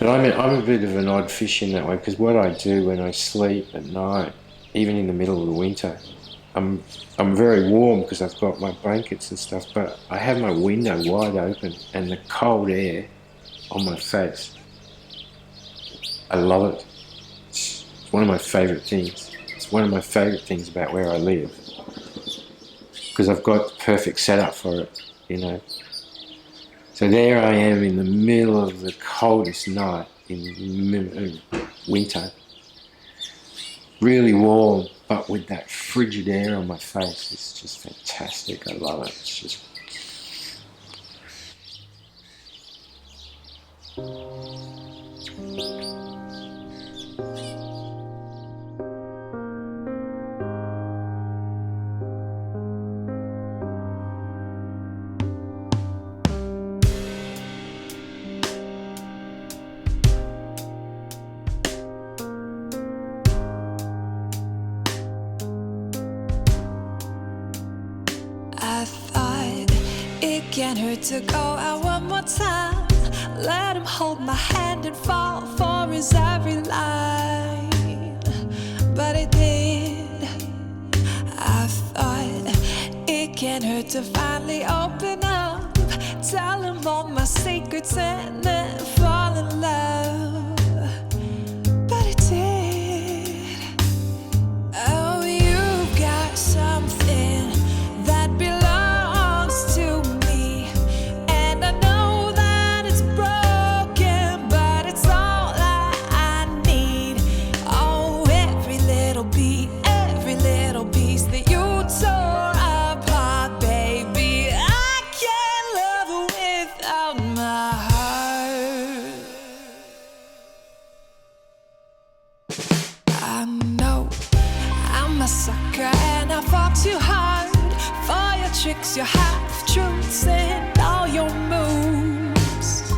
I'm a bit of an odd fish in that way because what I do when I sleep at night, even in the middle of the winter, I'm I'm very warm because I've got my blankets and stuff, but I have my window wide open and the cold air on my face. I love it. It's one of my favourite things. It's one of my favourite things about where I live because I've got the perfect setup for it, you know. So there I am in the middle of the coldest night in winter, really warm, but with that frigid air on my face. It's just fantastic. I love it. It's just. I thought it can't hurt to go out one more time. Let him hold my hand and fall for his every line. But it did. I thought it can't hurt to finally open up, tell him all my secrets and then fall in love. But it did. Oh, you've got something that belongs to me, and I know that it's broken, but it's all I need. Oh, every little beat, every little piece that you tore apart, baby. I can't love without my heart. I know I'm a sucker and I fall too hard for your tricks, your half-truths, and all your moves.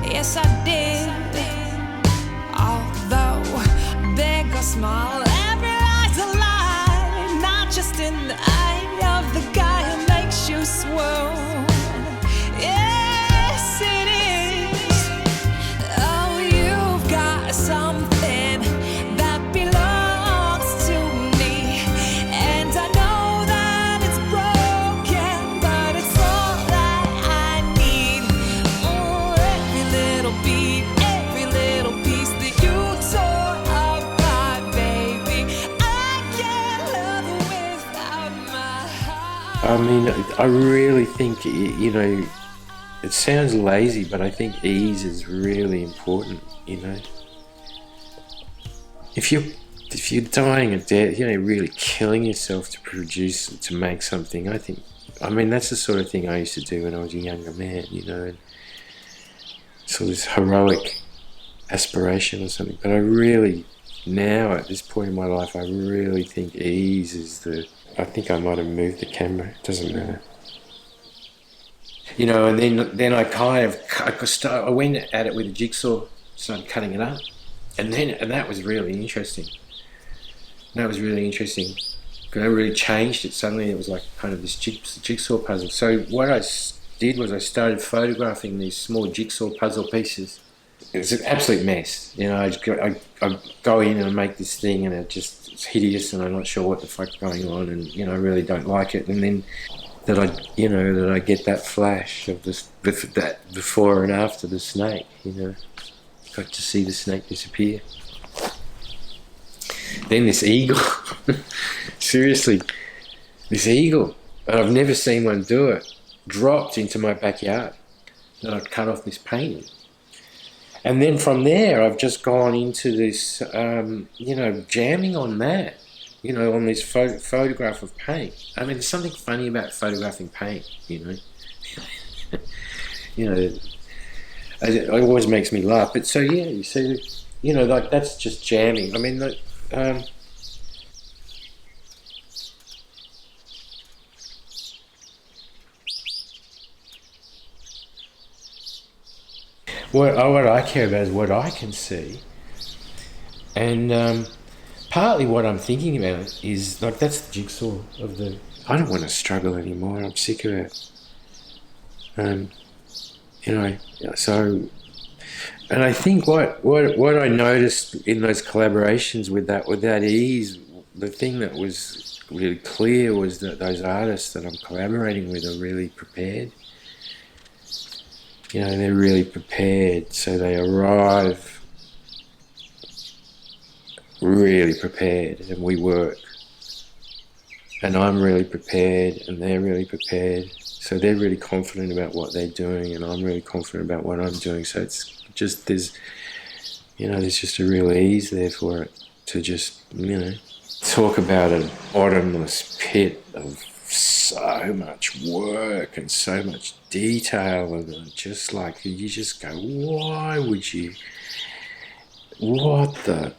Yes, I did. Although big or small, every lie's a lie, not just in the eye of the guy who makes you swoon. Yes, it is. Oh, you've got something that belongs to me, and I know that it's broken, but it's all that I need. Oh, every little beat, every little piece that you tore apart, baby. I can't love without my heart. I mean, I really think, you know, it sounds lazy, but I think ease is really important, you know. If you're dying a death, you know, really killing yourself to produce, to make something, I mean, that's the sort of thing I used to do when I was a younger man, you know, and so this heroic aspiration or something. But I really, now at this point in my life, I really think ease is I think I might have moved the camera, it doesn't matter. You know, and then I I went at it with a jigsaw, started cutting it up, and that was really interesting. That was really interesting because I really changed it. Suddenly it was like kind of this jigsaw puzzle. So what I did was I started photographing these small jigsaw puzzle pieces. It was an absolute mess. You know, I go in and I make this thing and it's hideous and I'm not sure what the fuck's going on and, you know, I really don't like it. And then that I get that flash of that before and after the snake, you know. Got to see the snake disappear. Then this eagle, seriously, this eagle, and I've never seen one do it, dropped into my backyard. And I'd cut off this painting. And then from there, I've just gone into this, you know, jamming on that, you know, on this photograph of paint. I mean, there's something funny about photographing paint, you know. You know, it always makes me laugh. But so, yeah, you see, you know, like that's just jamming. I mean, like, what I care about is what I can see. And partly what I'm thinking about is, like, that's the jigsaw of the... I don't want to struggle anymore. I'm sick of it. You know, so And I think what I noticed in those collaborations with that ease, the thing that was really clear was that those artists that I'm collaborating with are really prepared. You know, they're really prepared, so they arrive really prepared, and we work. And I'm really prepared, and they're really prepared. So they're really confident about what they're doing, and I'm really confident about what I'm doing. So it's just there's just a real ease there for it to just talk about an bottomless pit of so much work and so much detail, and just like you just go, why would you? What the,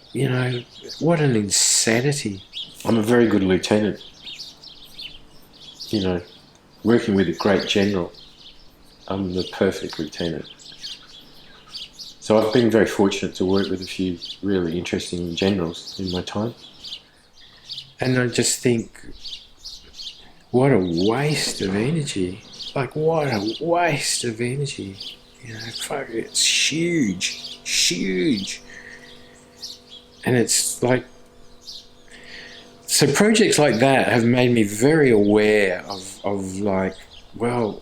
what an insanity. I'm a very good lieutenant, working with a great general. I'm the perfect lieutenant. So I've been very fortunate to work with a few really interesting generals in my time. And I just think, what a waste of energy. Like, what a waste of energy. Fuck, it's huge, huge. And it's like, so projects like that have made me very aware of like, well,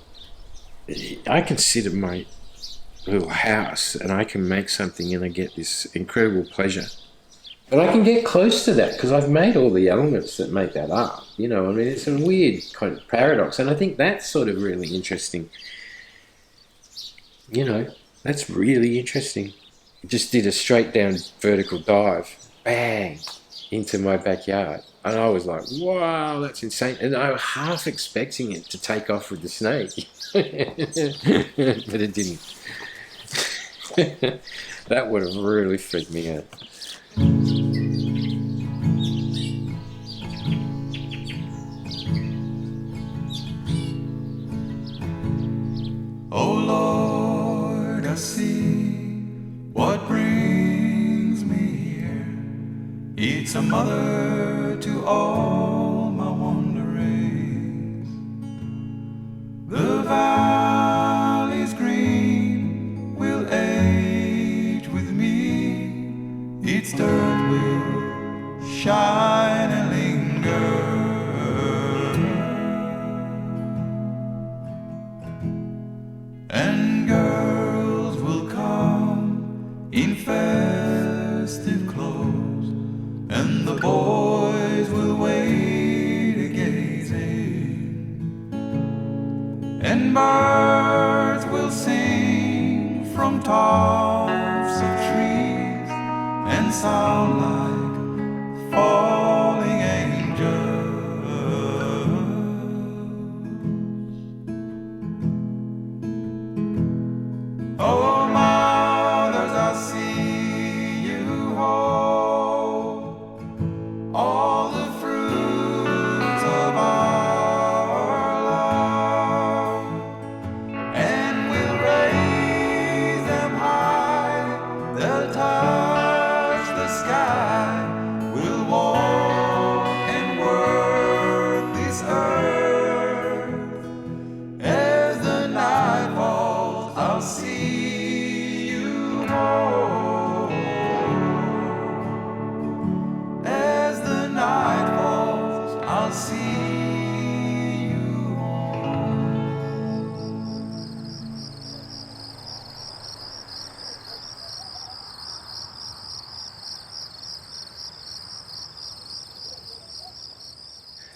I can sit at my little house and I can make something and I get this incredible pleasure. But I can get close to that because I've made all the elements that make that up. It's a weird kind of paradox. And I think that's sort of really interesting. That's really interesting. Just did a straight down vertical dive, bang, into my backyard. And I was like, wow, that's insane. And I was half expecting it to take off with the snake. But it didn't. That would have really freaked me out. Oh Lord, I see what brings me here. It's a mother to all my wanderings. The valleys green will age with me. Its dirt will shine and linger. And girls will come in festive clothes, and the boys will wait a gazing, and birds will sing from tops of trees and sound like falling angels. Oh, mothers, I see you hold all the fruits of our love, and we'll raise them high. They'll touch the sky. We'll walk and work this earth. As the night falls, I'll see you home. As the night falls, I'll see you home.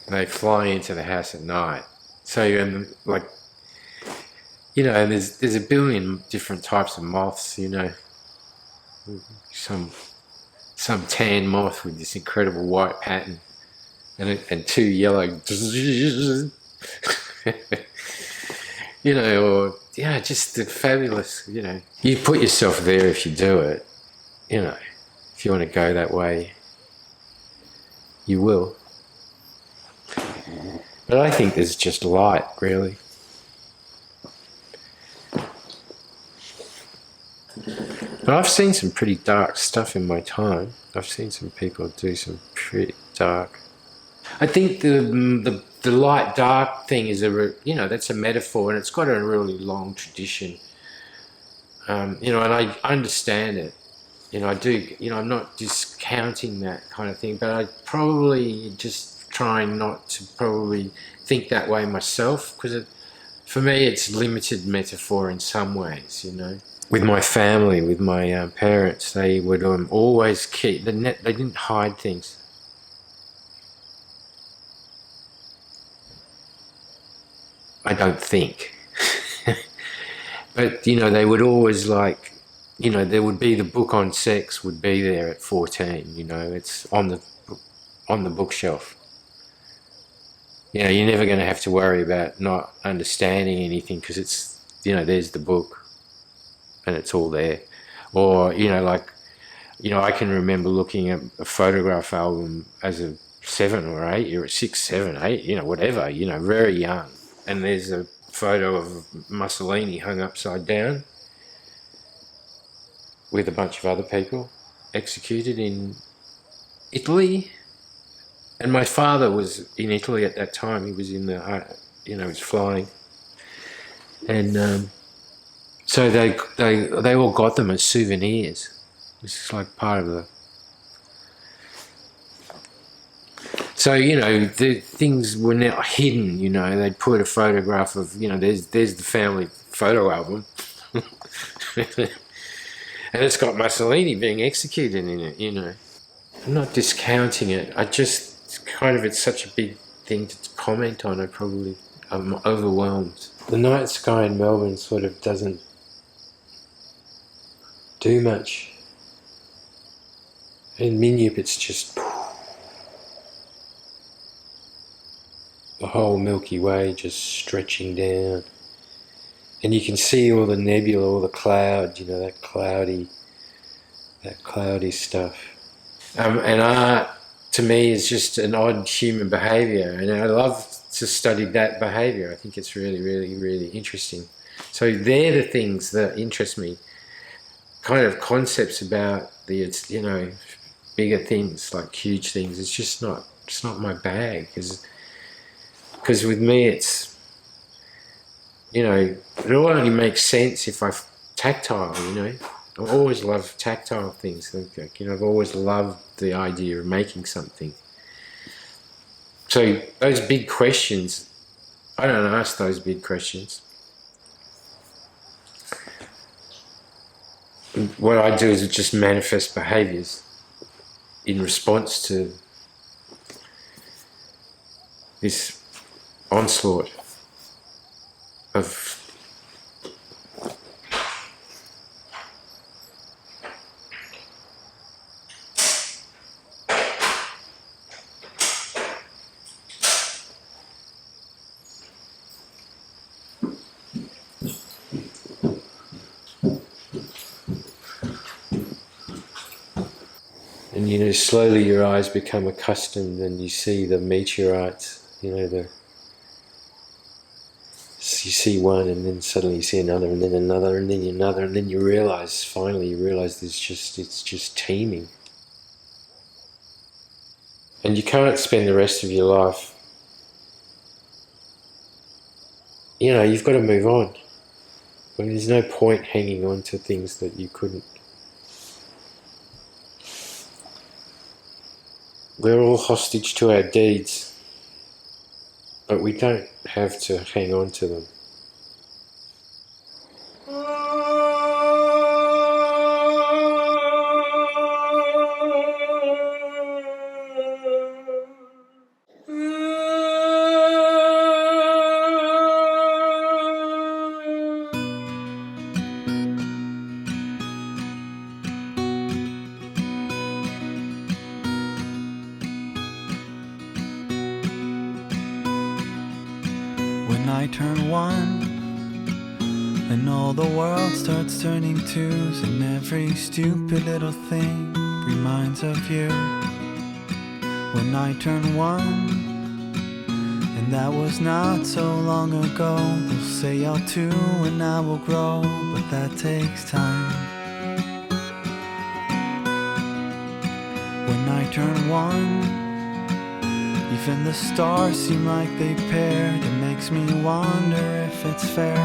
They fly into the house at night. So and there's a billion different types of moths. Some tan moth with this incredible white pattern, and two yellow, just the fabulous. You put yourself there if you do it. If you want to go that way, you will. But I think there's just light, really. But I've seen some pretty dark stuff in my time. I've seen some people do some pretty dark. I think the light dark thing is that's a metaphor, and it's got a really long tradition. And I understand it. I do. I'm not discounting that kind of thing, but I probably just trying not to probably think that way myself, because for me it's limited metaphor in some ways. With my family, with my parents, they would always keep the net. They didn't hide things. I don't think. But they would always there would be the book on sex would be there at 14. It's on the bookshelf. You're never going to have to worry about not understanding anything, because it's there's the book, and it's all there. Or I can remember looking at a photograph album as a 7 or 8, or 6, 7, 8, whatever, very young, and there's a photo of Mussolini hung upside down with a bunch of other people executed in Italy. And my father was in Italy at that time. He was in he was flying. And so they all got them as souvenirs. This is like part of the... So, the things were not hidden, they'd put a photograph of, there's the family photo album. And it's got Mussolini being executed in it, I'm not discounting it. It's such a big thing to comment on. I'm overwhelmed. The night sky in Melbourne sort of doesn't do much. In Minyip it's just... the whole Milky Way just stretching down, and you can see all the nebula, all the cloud, that cloudy stuff. And art, to me, is just an odd human behaviour, and I love to study that behaviour. I think it's really, really, really interesting. So they're the things that interest me, kind of concepts about the bigger things, like huge things. It's not my bag, because with me it's, it all only makes sense if I'm tactile, I always love tactile things. I've always loved the idea of making something. So those big questions, I don't ask those big questions. What I do is just manifest behaviours in response to this onslaught of and slowly your eyes become accustomed, and you see the meteorites, you see one, and then suddenly you see another, and then another, and then another, and then finally you realize it's just teeming. And you can't spend the rest of your life, you've got to move on. There's no point hanging on to things that you couldn't. We're all hostage to our deeds, but we don't have to hang on to them. When I turn 1 and all the world starts turning 2s, and every stupid little thing reminds of you. When I turn 1, and that was not so long ago, they'll say I'll too and I will grow, but that takes time. When I turn 1, even the stars seem like they paired. It makes me wonder if it's fair.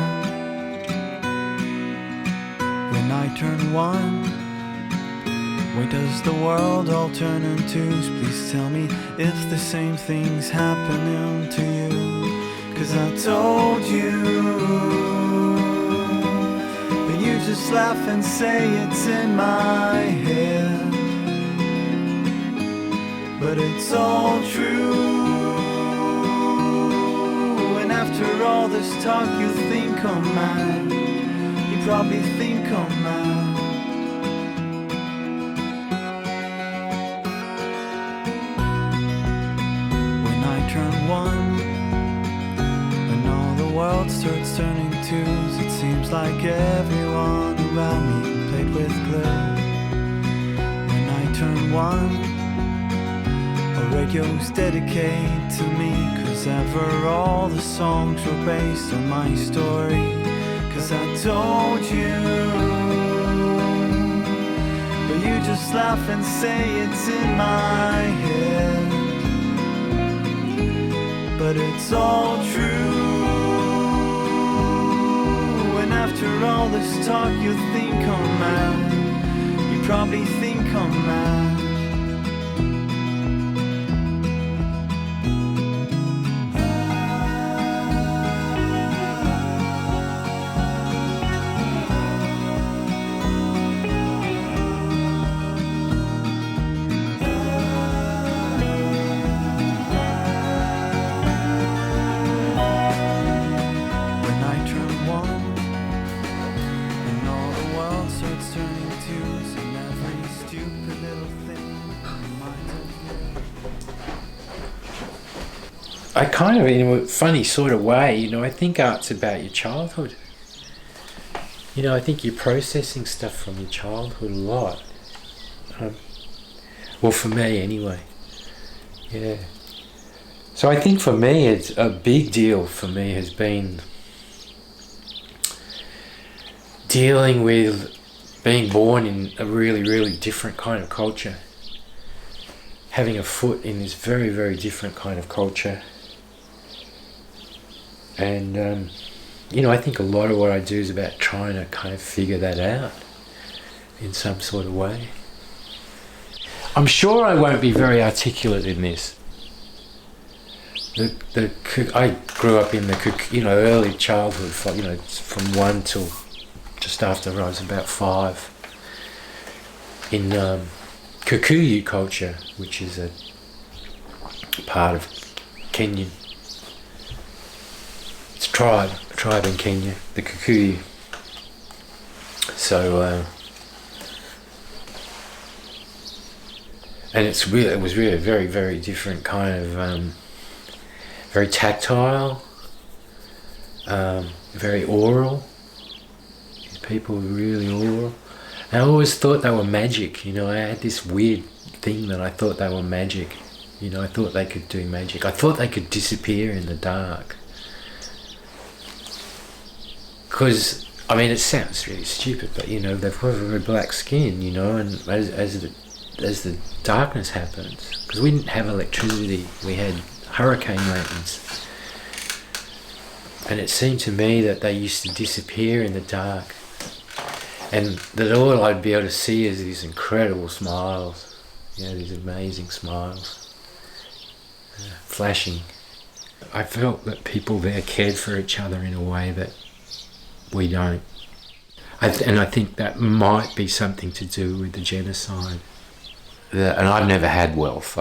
When I turn one, where does the world all turn into? Please tell me if the same thing's happening to you. 'Cause I told you, but you just laugh and say it's in my head. But it's all true, and after all this talk you think I'm mad. You probably think I'm mad. When I turn one and all the world starts turning twos, it seems like everyone around me played with glue. When I turn one, radio's dedicated to me, 'cause ever all the songs were based on my story. 'Cause I told you, but you just laugh and say it's in my head. But it's all true, and after all this talk you think I'm mad. You probably think I'm mad. I kind of, in a funny sort of way, you know, I think art's about your childhood. You know, I think you're processing stuff from your childhood a lot. Well, for me anyway. Yeah. So I think for me, it's a big deal for me has been dealing with being born in a really, really different kind of culture. Having a foot in this very, very different kind of culture. And, you know, I think a lot of what I do is about trying to kind of figure that out in some sort of way. I'm sure I won't be very articulate in this. I grew up in the, you know, early childhood, you know, from 1 till just after I was about 5, in Kikuyu culture, which is a part of Kenyan. It's a tribe in Kenya, the Kikuyu. So, and it was really a very, very different kind of, very tactile, very oral. People were really oral. And I always thought they were magic, you know, I had this weird thing that I thought they were magic. You know, I thought they could do magic. I thought they could disappear in the dark. Because, I mean, it sounds really stupid, but, you know, they've got very black skin, you know, and as the darkness happens, because we didn't have electricity, we had hurricane lanterns. And it seemed to me that they used to disappear in the dark. And that all I'd be able to see is these incredible smiles, you know, these amazing smiles, flashing. I felt that people there cared for each other in a way that we don't. And I think that might be something to do with the genocide. And I've never had wealth.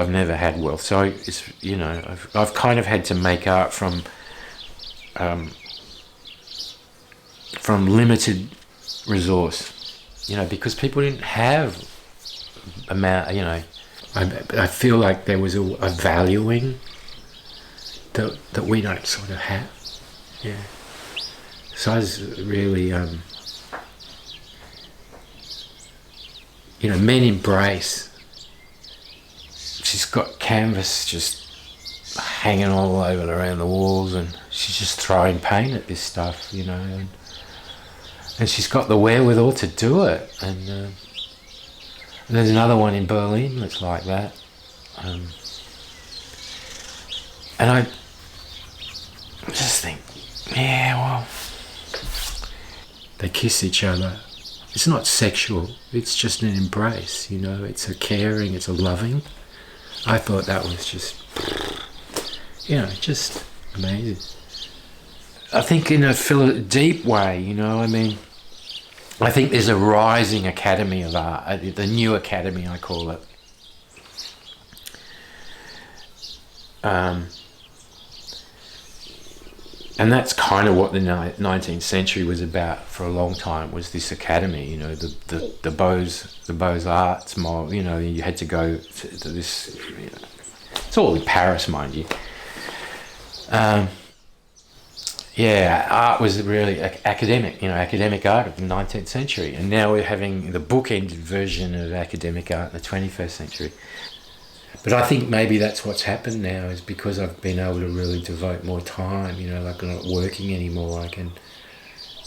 So it's, you know, I've kind of had to make art from limited resource, you know, because people didn't have you know, I feel like there was a valuing that we don't sort of have. Yeah. So I was really, you know, men embrace. She's got canvas just hanging all over around the walls, and she's just throwing paint at this stuff, you know, and she's got the wherewithal to do it. And there's another one in Berlin that's like that. And I just think, yeah, well, they kiss each other It's not sexual. It's just an embrace, you know. It's a caring, it's a loving. I thought that was just, you know, just amazing. I think in a deep way, you know, I mean, I think there's a rising academy of art, the new academy I call it. And that's kind of what the 19th century was about for a long time, was this academy, you know, the Beaux-Arts, you know, you had to go to this, you know, it's all in Paris, mind you. Yeah, art was really academic, you know, academic art of the 19th century. And now we're having the bookended version of academic art in the 21st century. But I think maybe that's what's happened now, is because I've been able to really devote more time, you know, like I'm not working anymore. I can,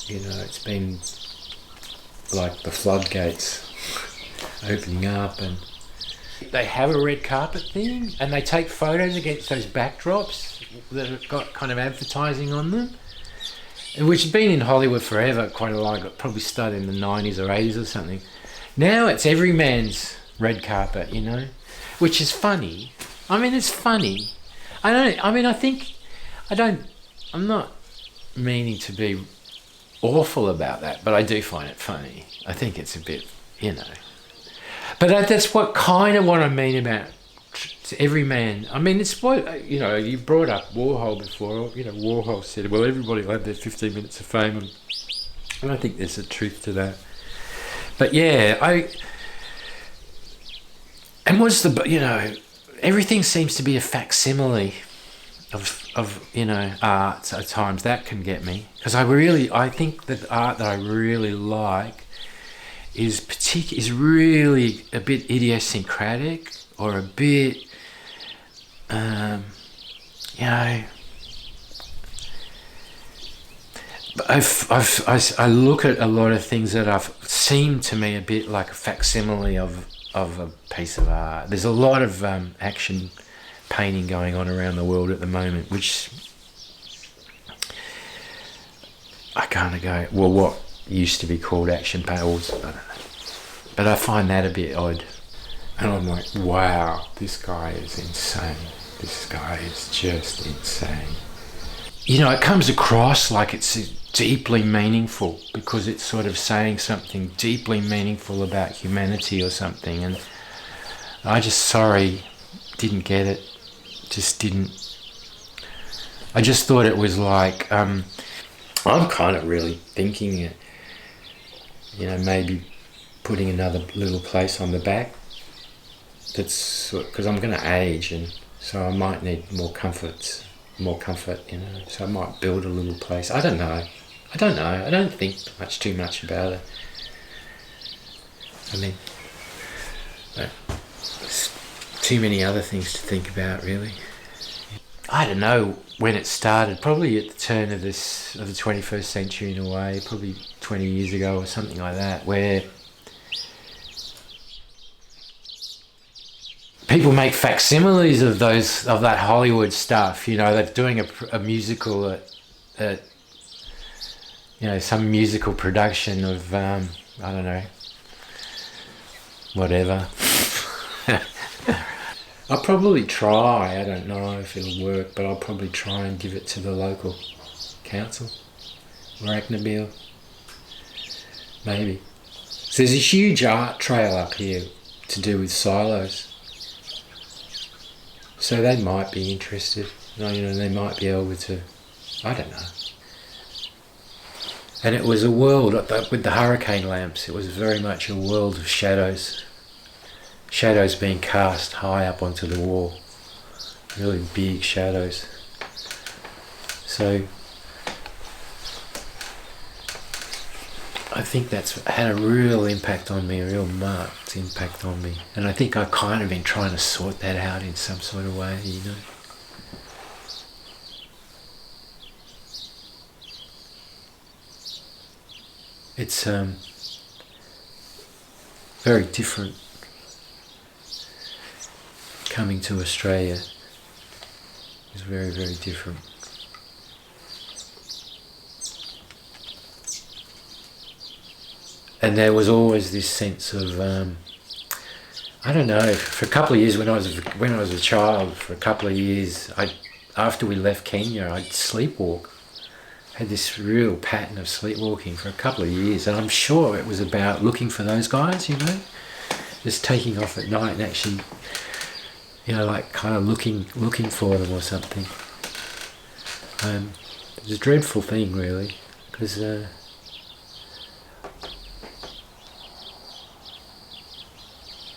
you know, it's been like the floodgates opening up, and they have a red carpet thing and they take photos against those backdrops that have got kind of advertising on them, which has been in Hollywood forever, quite a lot. It probably started in the 90s or 80s or something. Now it's every man's red carpet, you know, which is funny. I mean, it's funny. I'm not meaning to be awful about that, but I do find it funny. I think it's a bit, you know. But that's what I mean about every man. I mean, it's what, you know, you brought up Warhol before. You know, Warhol said, well, everybody will have their 15 minutes of fame. And I think there's a truth to that. But yeah, you know, everything seems to be a facsimile of you know, art at times. That can get me, because I think that art that I really like is really a bit idiosyncratic, or a bit, you know. I look at a lot of things that have seemed to me a bit like a facsimile of a piece of art. There's a lot of action painting going on around the world at the moment, which I kind of go, well, what used to be called action paintings, I don't know. But I find that a bit odd. And I'm like, wow, this guy is insane. This guy is just insane. You know, it comes across like it's deeply meaningful, because it's sort of saying something deeply meaningful about humanity or something. And I just, didn't get it. Just didn't. I just thought it was like, I'm kind of really thinking it, you know, maybe putting another little place on the back. That's because I'm going to age, and so I might need more comfort, you know. So I might build a little place. I don't know. I don't think too much about it. I mean, there's too many other things to think about, really. I don't know when it started. Probably at the turn of the 21st century, in a way. Probably 20 years ago or something like that, where people make facsimiles of that Hollywood stuff. You know, they're doing a musical at you know, some musical production of I don't know, whatever. I'll probably try. I don't know if it'll work, but I'll probably try and give it to the local council or Agnabil. Maybe. So there's a huge art trail up here to do with silos. So they might be interested. You know, they might be able to, I don't know. And it was a world, with the hurricane lamps, it was very much a world of shadows. Shadows being cast high up onto the wall. Really big shadows. So I think that's had a real impact on me, a real marked impact on me. And I think I've kind of been trying to sort that out in some sort of way, you know. It's very different coming to Australia. It's very, very different. and there was always this sense of I don't know. For a couple of years when I was a child, for a couple of years, after we left Kenya, I'd sleepwalk. Had this real pattern of sleepwalking for a couple of years, and I'm sure it was about looking for those guys, you know, just taking off at night and actually, you know, like kind of looking for them or something. It was a dreadful thing, really, because it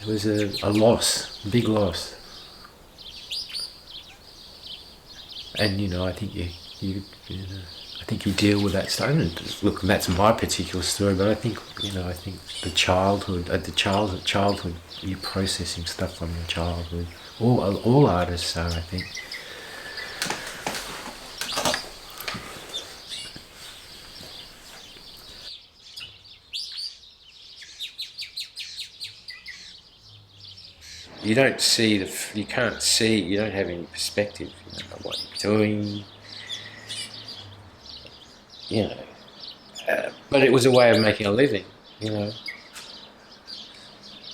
was a loss, a big loss. And, you know, I think you know, I think you deal with that stuff. And look, that's my particular story, but I think, you know, the childhood, you're processing stuff from your childhood. All artists are, I think. You don't see you don't have any perspective, you know, what you're doing, you know, but it was a way of making a living, you know,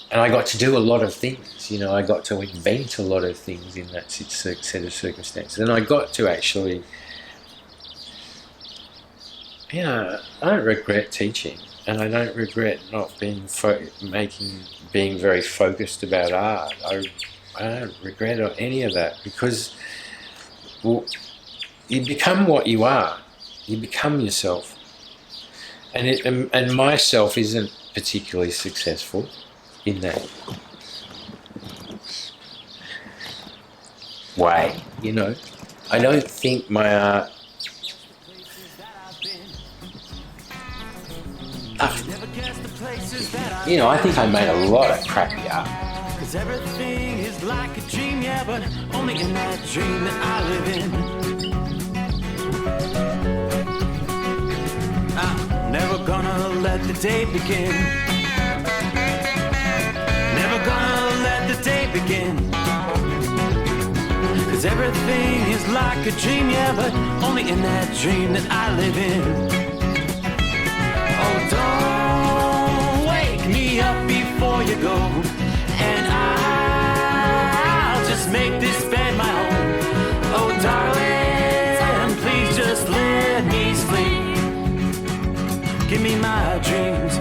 and I got to do a lot of things, you know, I got to invent a lot of things in that set of circumstances, and I got to actually, you know, I don't regret teaching, and I don't regret not being being very focused about art. I don't regret any of that, because, well, you become what you are. You become yourself, and myself isn't particularly successful in that way. You know, I don't think my art. You know, I think I made a lot of crappy art. Cause everything is like a dream, yeah, but only in that dream that I live in. I'm never gonna let the day begin. Never gonna let the day begin. Cause everything is like a dream, yeah, but only in that dream that I live in. Oh, don't wake me up before you go, and I'll just make this bed my own. Oh, darling, please just let me sleep. Give me my dreams.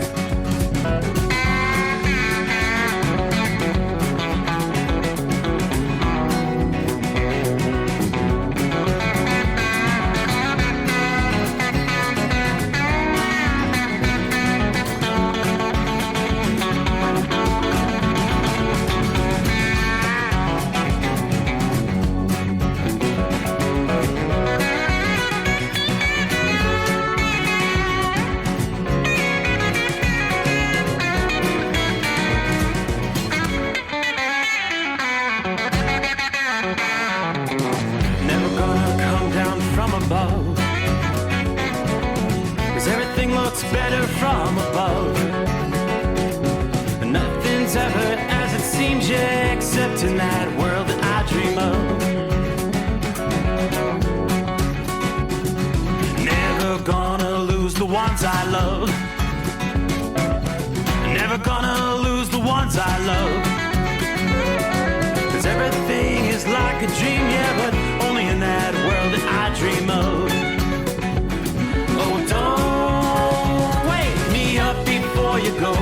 Better from above. Nothing's ever as it seems, yeah, except in that world that I dream of. Never gonna lose the ones I love. Never gonna lose the ones I love. Cause everything is like a dream, yeah, but only in that world that I dream of. Oh, don't before you go,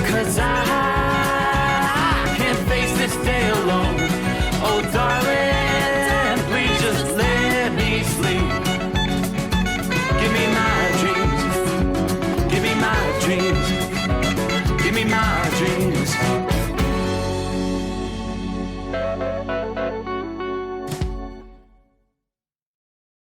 cause I can't face this day alone. Oh, darling, please just let me sleep. Give me my dreams. Give me my dreams. Give me my dreams.